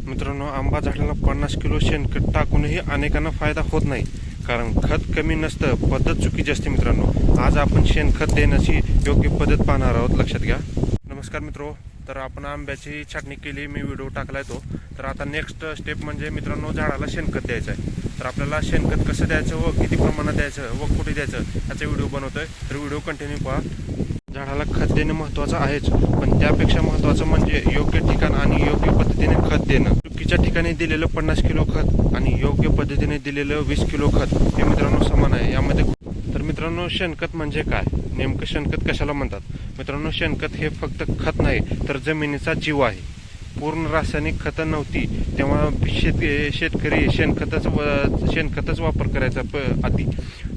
मित्रांनो, आंबा झाडाला 50 किलो शेणखत टाकूनही अनेकांना फायदा होत नाही, कारण खत कमी नसतं, पद्धत चुकीची असते. मित्रांनो, आज आपण शेणखत देण्याची योग्य पद्धत पाहणार आहोत, लक्षात घ्या. नमस्कार मित्रो, तर आपण आंब्याची छाटणी केली, मी व्हिडिओ टाकलाय तो. तर आता नेक्स्ट स्टेप म्हणजे मित्रांनो, झाडाला शेणखत द्यायचं आहे. तर आपल्याला शेणखत कसं द्यायचं व किती प्रमाणात द्यायचं व कुठे द्यायचं याचा व्हिडिओ बनवतोय, तर व्हिडिओ कंटिन्यू पहा. झाडाला खत देणं महत्त्वाचं आहेच, पण त्यापेक्षा महत्त्वाचं म्हणजे योग्य ठिकाण आणि योग्य पद्धतीने खत देणं. चुकीच्या ठिकाणी दिलेलं 50 किलो खत आणि योग्य पद्धतीने दिलेलं 20 किलो खत हे मित्रांनो समान आहे यामध्ये. तर मित्रांनो, शेणखत म्हणजे काय, नेमकं शेणखत कशाला म्हणतात? मित्रांनो, शेणखत हे फक्त खत नाही, तर जमिनीचा जीव आहे. पूर्ण रासायनिक खतं नव्हती तेव्हा शेतकरी शेणखतच वापर करायचा आधी.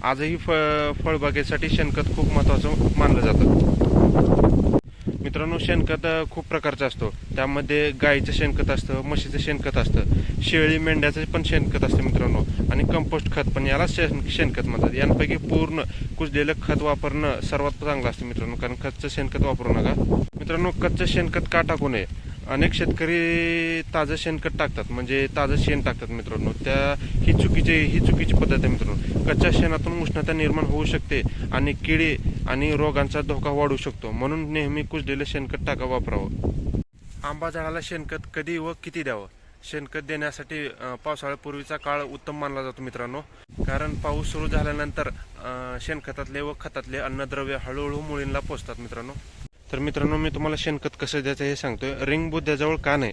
आजही फळबागेसाठी शेणखत खूप महत्त्वाचं मानलं जातं. मित्रांनो, शेणखत खूप प्रकारचं असतो. त्यामध्ये गाईचं शेणखत असतं, म्हशीचं शेणखत असतं, शेळी मेंढ्याचं पण शेणखत असतं मित्रांनो, आणि कंपोस्ट खत पण याला शेणखत म्हणतात. यांपैकी पूर्ण कुजलेलं खत वापरणं सर्वात चांगलं असतं मित्रांनो, कारण कच्चं शेणखत वापरू नका. मित्रांनो, कच्चं शेणखत का टाकू नये? अनेक शेतकरी ताजं शेणखत टाकतात, म्हणजे ताजं शेण टाकतात मित्रांनो. ही चुकीची पद्धत आहे मित्रांनो. कच्च्या शेणातून उष्णता निर्माण होऊ शकते आणि किडे आणि रोगांचा धोका वाढू शकतो, म्हणून नेहमी कुजलेलं शेणखत वापरावं. आंबा झाडाला शेणखत कधी व किती द्यावं? शेणखत देण्यासाठी पावसाळ्यापूर्वीचा काळ उत्तम मानला जातो मित्रांनो, कारण पाऊस सुरू झाल्यानंतर शेणखतातले व खतातले अन्नद्रव्य हळूहळू मुळींना पोचतात मित्रांनो. तर मित्रांनो, मी तुम्हाला शेणखत कसं द्यायचं हे सांगतोय. रिंग बुंद्याजवळ का नाही?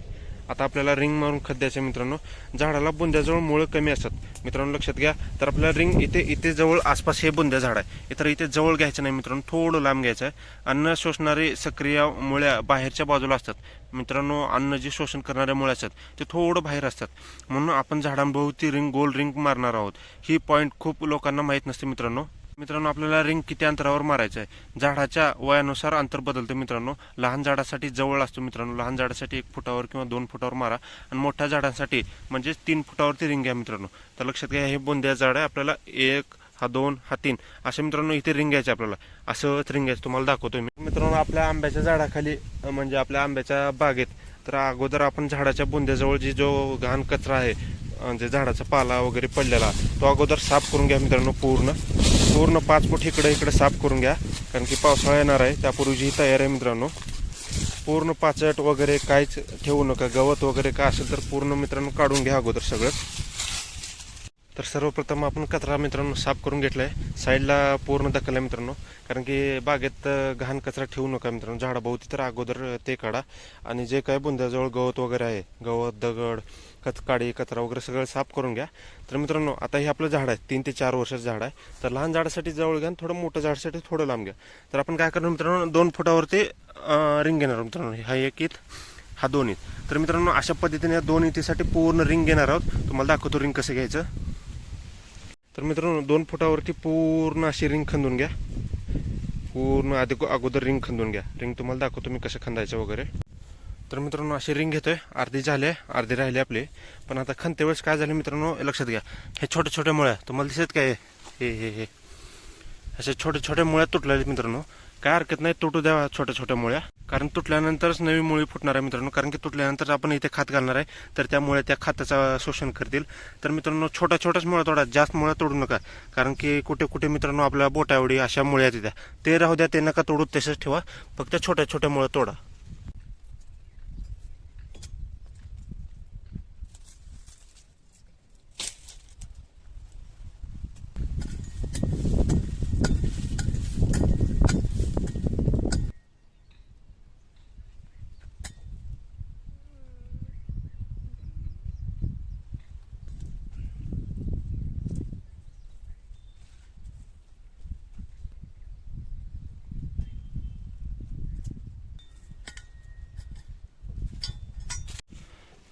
आता आपल्याला रिंग मारून खत द्यायचं मित्रांनो. झाडाला बुंद्याजवळ मुळं कमी असतात मित्रांनो, लक्षात घ्या. तर आपल्याला रिंग इथे जवळ आसपास हे बुंद्या झाड आहे, तर इथे जवळ घ्यायचं नाही मित्रांनो, थोडं लांब घ्यायचं आहे. अन्न शोषणारे सक्रिय मुळ्या बाहेरच्या बाजूला असतात मित्रांनो. अन्न जे शोषण करणाऱ्या मुळ्या असतात ते थोडं बाहेर असतात, म्हणून आपण झाडांभोवती गोल रिंग मारणार आहोत. ही पॉईंट खूप लोकांना माहीत नसते मित्रांनो. आपल्याला रिंग किती अंतरावर मारायचं आहे? झाडाच्या वयानुसार अंतर बदलतं मित्रांनो. लहान झाडासाठी जवळ असतो मित्रांनो, लहान झाडासाठी 1 फुटावर किंवा 2 फुटावर मारा, आणि मोठ्या झाडांसाठी म्हणजे 3 फुटावरती रिंग घ्या मित्रांनो. तर लक्षात घ्या, हे बुंद्या झाड आहे. आपल्याला 1 हा 2 हा 3 असे मित्रांनो इथे रिंग घ्यायचे आपल्याला. असं रिंग घ्यायचं तुम्हाला दाखवतोय मी मित्रांनो. आपल्या आंब्याच्या झाडाखाली म्हणजे आपल्या आंब्याच्या बागेत, तर अगोदर आपण झाडाच्या बुंद्याजवळ जो घाण कचरा आहे, म्हणजे झाडाचा पाला वगैरे पडलेला, तो अगोदर साफ करून घ्या मित्रांनो. पूर्ण 5 फूट इकडे साफ करून घ्या, कारण की पावसाळा येणार आहे, त्यापूर्वीची ही तयारी आहे मित्रांनो. पूर्ण पाचट वगैरे काहीच ठेवू नका, गवत वगैरे काय असेल तर पूर्ण मित्रांनो काढून घ्या अगोदर सगळं. तर सर्वप्रथम आपण कचरा मित्रांनो साफ करून घेतलाय, साईडला पूर्ण ढकललाय मित्रांनो, कारण की बागेत घाण कचरा ठेवू नका मित्रांनो. झाडाभोवती तर अगोदर ते काढा, आणि जे काय बुंद्याजवळ गवत वगैरे आहे, गवत, दगड, काडी, कचरा वगैरे सगळं साफ करून घ्या. तर मित्रांनो, आता हे आपलं झाड आहे, 3 ते 4 वर्षाचं झाड आहे. तर लहान झाडासाठी जवळ घ्या, थोडं मोठं झाडासाठी थोडं लांब घ्या. तर आपण काय करणार मित्रांनो, 2 फुटावरती रिंग घेणार मित्रांनो. हा 1 इंच, हा 2 इंच. तर मित्रांनो, अशा पद्धतीने 2 इंचीसाठी पूर्ण रिंग घेणार आहोत. तुम्हाला दाखवतो रिंग कसं घ्यायचं. तर मित्रांनो, 2 फुटावरती पूर्ण अशी रिंग खंदून घ्या. पूर्ण अगोदर रिंग खंदून घ्या. रिंग तुम्हाला दाखवतो मी कसं खंदायचं वगैरे. तर मित्रांनो, अशी रिंग घेतोय, अर्धी झाले, अर्धी राहिले आपले. पण आता खणते वेळेस काय झालं मित्रांनो, लक्षात घ्या, हे छोट्या मुळ्या तुम्हाला दिसत काय, हे अशा छोट्या मुळ्या तुटलेल्या मित्रांनो. काय हरकत नाही, तुटू द्या छोट्या मुळ्या, कारण तुटल्यानंतरच नवी मुळी फुटणार आहे मित्रांनो. कारण की तुटल्यानंतर आपण इथे खत घालणार आहे, तर त्या मुळ्या त्या खताचं शोषण करतील. तर मित्रांनो, छोट्याच मुळ्या तोडा, जास्त मुळ्या तोडू नका, कारण की कुठे मित्रांनो आपल्या बोटाएवढी अशा मुळ्या येत्या, ते राहू द्या, ते नका तोडू, तसेच ठेवा. फक्त छोट्या मुळ्या तोडा.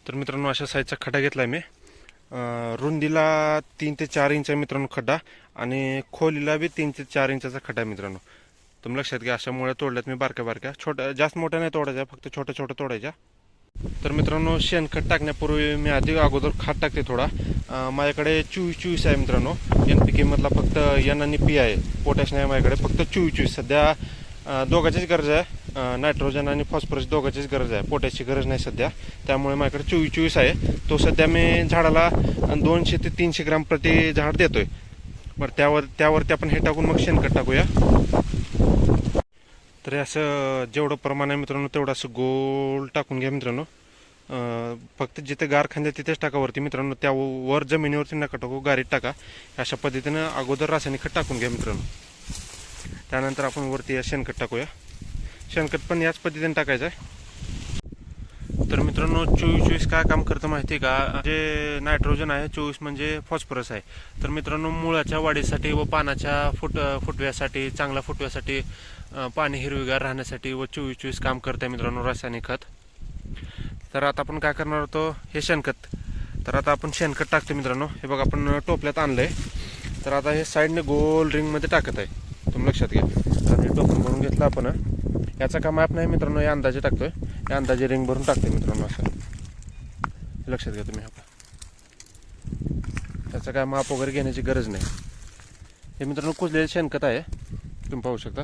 तर मित्रांनो, अशा साईजचा खड्डा घेतलाय मी. रुंदीला 3 ते 4 इंच आहे मित्रांनो खड्डा, आणि खोलीला बी 3 ते 4 इंचाचा खड्डा आहे मित्रांनो. तुम्ही लक्षात घ्या, अशा मुळे तोडल्यात मी बारक्या, छोट्या, जास्त मोठ्या नाही तोडायच्या, फक्त छोट्या तोडायच्या. तर मित्रांनो, शेणखत टाकण्यापूर्वी मी अगोदर खत टाकते थोडा. माझ्याकडे 24 आहे मित्रांनो. NPK मधला फक्त N आणि P आहे, पोटॅश नाही माझ्याकडे, फक्त 24. सध्या दोघांचीच गरज आहे, नायट्रोजन आणि फॉस्फरस दोघांचीच गरज आहे, पोटॅशची गरज नाही सध्या. त्यामुळे माझ्याकडे 24-24 आहे. तो सध्या मी झाडाला 200 ते 300 ग्राम प्रति झाड देतोय. बरं, त्यावरती आपण हे टाकून मग शेणखत टाकूया. तर असं जेवढं प्रमाण आहे मित्रांनो तेवढं असं गोल टाकून घ्या मित्रांनो. फक्त जिथे गार खांद्या तिथेच टाका वरती मित्रांनो, त्या वर जमिनीवरती नका टाकू, गारीत टाका. अशा पद्धतीनं अगोदर रासायनिक खत टाकून घ्या मित्रांनो. त्यानंतर आपण वरती शेणखत टाकूया. शेणखत पण याच पद्धतीने टाकायचं आहे. तर मित्रांनो 24-24 काय काम करतं माहिती आहे का? जे नायट्रोजन आहे, 24 म्हणजे फॉस्फरस आहे. तर मित्रांनो मुळाच्या वाढीसाठी व पानाच्या फुटव्यासाठी, चांगल्या फुटव्यासाठी, पाणी हिरवीगार राहण्यासाठी व 24-24 काम करतं मित्रांनो रासायनिक खत. तर आता आपण काय करणार होतो, हे शेणखत. तर आता आपण शेणखत टाकतो मित्रांनो. हे बघा आपण टोपल्यात आणलंय. तर आता हे साईडने गोल रिंगमध्ये टाकत आहे, तुम्ही लक्षात घ्या. आता हे टोपण भरून घेतलं आपण. याचा काय माप नाही मित्रांनो, या अंदाजे टाकतोय. या अंदाजे रिंग भरून टाकतोय मित्रांनो असं, लक्षात घ्या तुम्ही. याचं काय माप वगैरे घेण्याची गरज नाही. हे मित्रांनो कुजलेलं शेणखत आहे, तुम्ही पाहू शकता.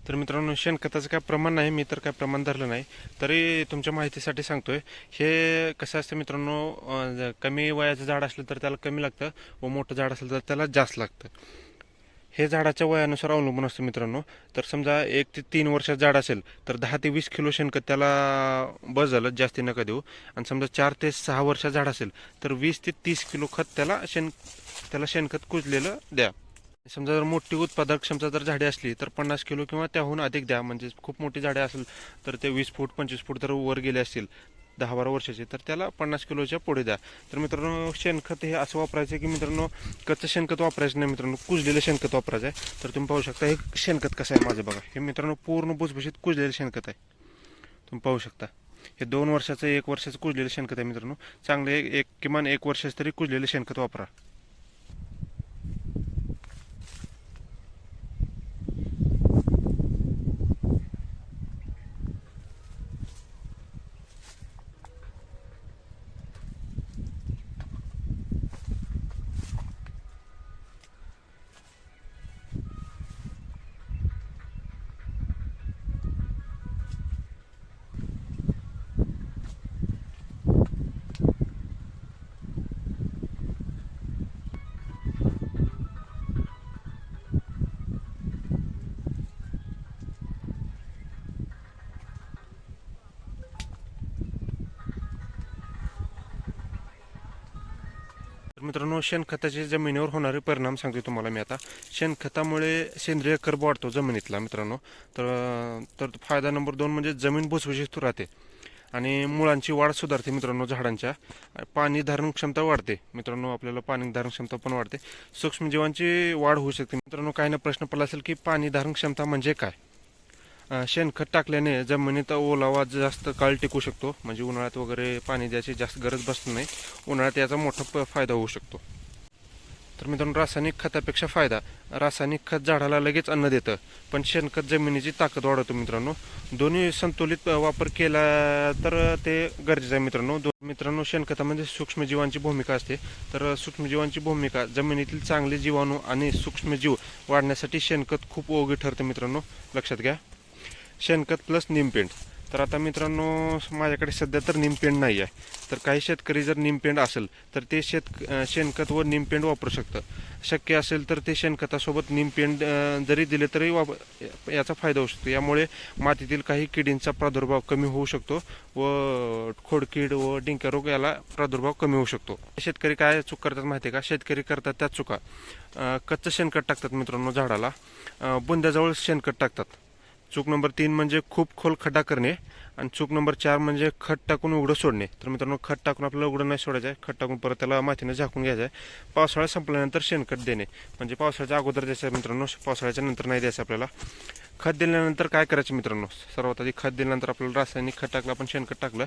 तर मित्रांनो शेणखताचं काय प्रमाण नाही, मी तर काय प्रमाण धरलं नाही, तरी तुमच्या माहितीसाठी सांगतोय. हे कसं असतं मित्रांनो, कमी वयाचं झाड असलं तर त्याला कमी लागतं व मोठं झाड असलं तर त्याला जास्त लागतं. हे झाडाच्या वयानुसार अवलंबून असतं मित्रांनो. तर समजा 1 ते 3 वर्षाचं झाड असेल तर 10 ते 20 किलो शेणखत त्याला बस झालं, जास्ती नका देऊ. आणि समजा 4 ते 6 वर्षाचं झाड असेल तर 20 ते 30 किलो खत त्याला शेणखत कुजलेलं द्या. समजा जर मोठी उत्पादक क्षमता जर झाडे असली तर 50 किलो किंवा त्याहून अधिक द्या. म्हणजे खूप मोठी झाडे असेल तर ते 20 फूट 25 फूट जर वर गेले असतील 10-12 वर्षाचे तर त्याला 50 किलोच्या पुढे द्या. तर मित्रांनो शेणखत हे असं वापरायचं की मित्रांनो कच्चं शेणखत वापरायचं नाही मित्रांनो, कुजलेलं शेणखत वापरायचं आहे. तर तुम्ही पाहू शकता हे शेणखत कसं आहे माझं बघा. हे मित्रांनो पूर्ण भुसभुशीत कुजलेलं शेणखत आहे, तुम्ही पाहू शकता. हे 2 वर्षाचं 1 वर्षाचं कुजलेलं शेणखत आहे मित्रांनो. चांगले किमान 1 वर्षाचं तरी कुजलेलं शेणखत वापरा. मित्रांनो शेणखताचे जमिनीवर होणारे परिणाम सांगतो तुम्हाला मी आता. शेणखतामुळे सेंद्रिय कर्ब वाढतो जमिनीतला मित्रांनो. तर फायदा नंबर 2 म्हणजे जमीन भुसभुशीत राहते आणि मुळांची वाढ सुधारते मित्रांनो झाडांच्या. पाणी धारण क्षमता वाढते मित्रांनो, आपल्याला पाणी धारण क्षमता पण वाढते. सूक्ष्मजीवांची वाढ होऊ शकते मित्रांनो. काही ना प्रश्न पडला असेल की पाणी धारण क्षमता म्हणजे काय. शेणखत टाकल्याने जमिनीत ओलावा जास्त काळ टिकू शकतो, म्हणजे उन्हाळ्यात वगैरे पाणी द्यायची जास्त गरज बसत नाही. उन्हाळ्यात याचा मोठा फायदा होऊ शकतो. तर मित्रांनो रासायनिक खतापेक्षा फायदा, रासायनिक खत झाडाला लगेच अन्न देतं पण शेणखत जमिनीची ताकद वाढवतो मित्रांनो. दोन्ही संतुलित वापर केला तर ते गरजेचं आहे मित्रांनो. शेणखतामध्ये सूक्ष्मजीवांची भूमिका असते. तर सूक्ष्मजीवांची भूमिका, जमिनीतील चांगले जीवाणू आणि सूक्ष्मजीव वाढण्यासाठी शेणखत खूप उपयोगी ठरतं मित्रांनो, लक्षात घ्या. शेणखत प्लस निमपेंड. तर आता मित्रांनो माझ्याकडे सध्या तर निमपेंड नाही आहे. तर काही शेतकरी जर निमपेंड असेल तर ते शेणखत व निमपेंड वापरू शकतं. शक्य असेल तर ते शेणखतासोबत निमपेंड जरी दिले तरी याचा फायदा होऊ शकतो. यामुळे मातीतील काही किडींचा प्रादुर्भाव कमी होऊ शकतो व खोडकीड व डिंक्या रोग याला प्रादुर्भाव कमी होऊ शकतो. शेतकरी काय चूक करतात माहिती आहे का? शेतकरी करतात त्या चुका. कच्चं शेणखत टाकतात मित्रांनो झाडाला, बुंद्याजवळ शेणखत टाकतात. चूक नंबर 3 म्हणजे खूप खोल खड्डा करणे आणि चूक नंबर 4 म्हणजे खत टाकून उघडं सोडणे. तर मित्रांनो खत टाकून आपल्याला उघडं नाही सोडायचं आहे, खत टाकून परत त्याला मातीनं झाकून घ्यायचं आहे. पावसाळा संपल्यानंतर शेणखत देणे, म्हणजे पावसाळ्याच्या अगोदर द्यायचं आहे मित्रांनो, पावसाळ्याच्या नंतर नाही द्यायचं आपल्याला. खत दिल्यानंतर काय करायचं मित्रांनो, सर्वात आधी खत दिल्यानंतर आपल्याला रासायनिक खत टाकलं, आपण शेणखत टाकलं.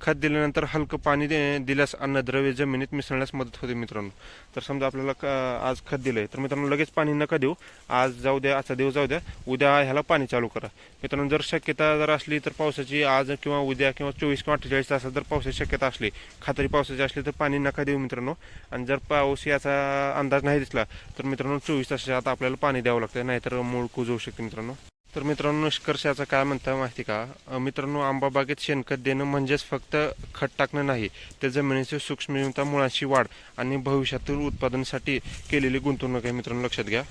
खत दिल्यानंतर हलकं पाणी दिल्यास अन्नद्रव्य जमिनीत मिसळण्यास मदत होते मित्रांनो. तर समजा आपल्याला आज खत दिलंय, तर मित्रांनो लगेच पाणी नका देऊ, आज जाऊ द्या, आजचा दिवस जाऊ द्या, उद्या ह्याला पाणी चालू करा मित्रांनो. जर शक्यता जर असली तर पावसाची, आज किंवा उद्या किंवा 24 किंवा 48 तासात जर पावसाची शक्यता असली, खात्री पावसाची असली, तर पाणी नका देऊ मित्रांनो. आणि जर पाऊस याचा अंदाज नाही दिसला तर मित्रांनो 24 तासाच्या आत आपल्याला पाणी द्यावं लागतं, नाहीतर मूळ कुजवू शकते मित्रांनो. तर मित्रांनो निष्कर्षाचा काय म्हणता माहिती का मित्रांनो, आंबा बागेत शेणखत देणं म्हणजेच फक्त खत टाकणं नाही, ते जमिनीची सूक्ष्मता, मुळांची वाढ आणि भविष्यातील उत्पादनासाठी केलेली गुंतवणूक आहे मित्रांनो, लक्षात घ्या.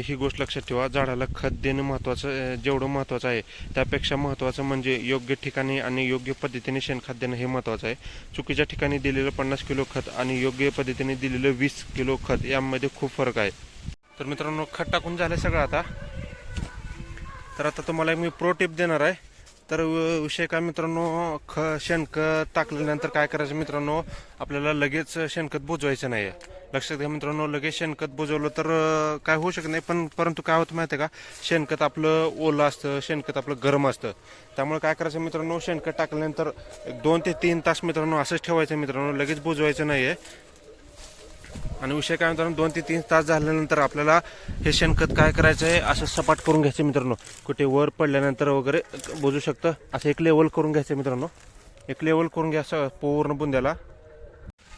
ही गोष्ट लक्षात ठेवा, झाडाला खत देणं महत्त्वाचं, जेवढं महत्त्वाचं आहे त्यापेक्षा महत्त्वाचं म्हणजे योग्य ठिकाणी आणि योग्य पद्धतीने शेणखत देणं हे महत्त्वाचं आहे. चुकीच्या ठिकाणी दिलेलं 50 किलो खत आणि योग्य पद्धतीने दिलेलं 20 किलो खत यामध्ये खूप फरक आहे. तर मित्रांनो खत टाकून झालं सगळं आता. तर आता तुम्हाला मी प्रो टिप देणार आहे. तर विषय काय मित्रांनो, शेणखत टाकल्यानंतर काय करायचं मित्रांनो, आपल्याला लगेच शेणखत बुजवायचं नाही आहे. लक्षात घ्या मित्रांनो, लगेच शेणखत बुजवलं तर काय होऊ शकत नाही, परंतु काय होतं माहिती आहे का, शेणखत आपलं ओलं असतं, शेणखत आपलं गरम असतं. त्यामुळे काय करायचं मित्रांनो, शेणखत टाकल्यानंतर 2 ते 3 तास मित्रांनो असंच ठेवायचं मित्रांनो, लगेच बुजवायचं नाही आहे. आणि विषय काय मित्रांनो, 2 ते 3 तास झाल्यानंतर आपल्याला हे शेणखत काय करायचं आहे, असं सपाट करून घ्यायचं मित्रांनो. कुठे वर पडल्यानंतर वगैरे बुजू शकतं, असं एक लेवल करून घ्यायचं मित्रांनो, एक लेवल करून घ्या असं पूर्ण बुंद्याला.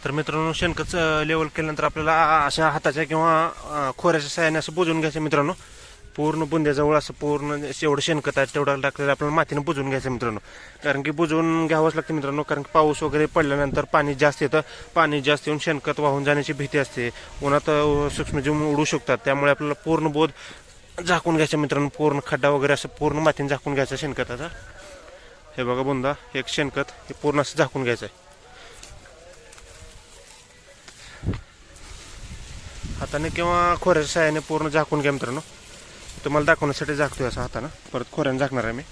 तर मित्रांनो शेणखत लेवल केल्यानंतर आपल्याला अशा हाताच्या किंवा खोऱ्याच्या साहाय्याने असं बुजवून घ्यायचं मित्रांनो. पूर्ण बुंद्याजवळ असं पूर्ण एवढं शेणखत आहे तेवढं टाकलेलं आपल्याला मातीनं बुजवून घ्यायचं मित्रांनो. कारण की बुजवून घ्यावंच लागतं मित्रांनो, कारण की पाऊस वगैरे पडल्यानंतर पाणी जास्त येतं, पाणी जास्त येऊन शेणखत वाहून जाण्याची भीती असते, उन्हात सूक्ष्मजीव उडू शकतात. त्यामुळे आपल्याला पूर्ण बोध झाकून घ्यायचं मित्रांनो, पूर्ण खड्डा वगैरे असं पूर्ण मातीने झाकून घ्यायचं शेणखताचा. हे बघा बुंदा, एक शेणखत हे पूर्ण असं झाकून घ्यायचं आहे. हाताने किंवा खोऱ्याच्या साहाय्याने पूर्ण झाकून घ्या मित्रांनो. तुम्हाला दाखवण्यासाठी झाकतोय असं हातानं, परत खोऱ्याने झाकणार आहे मी.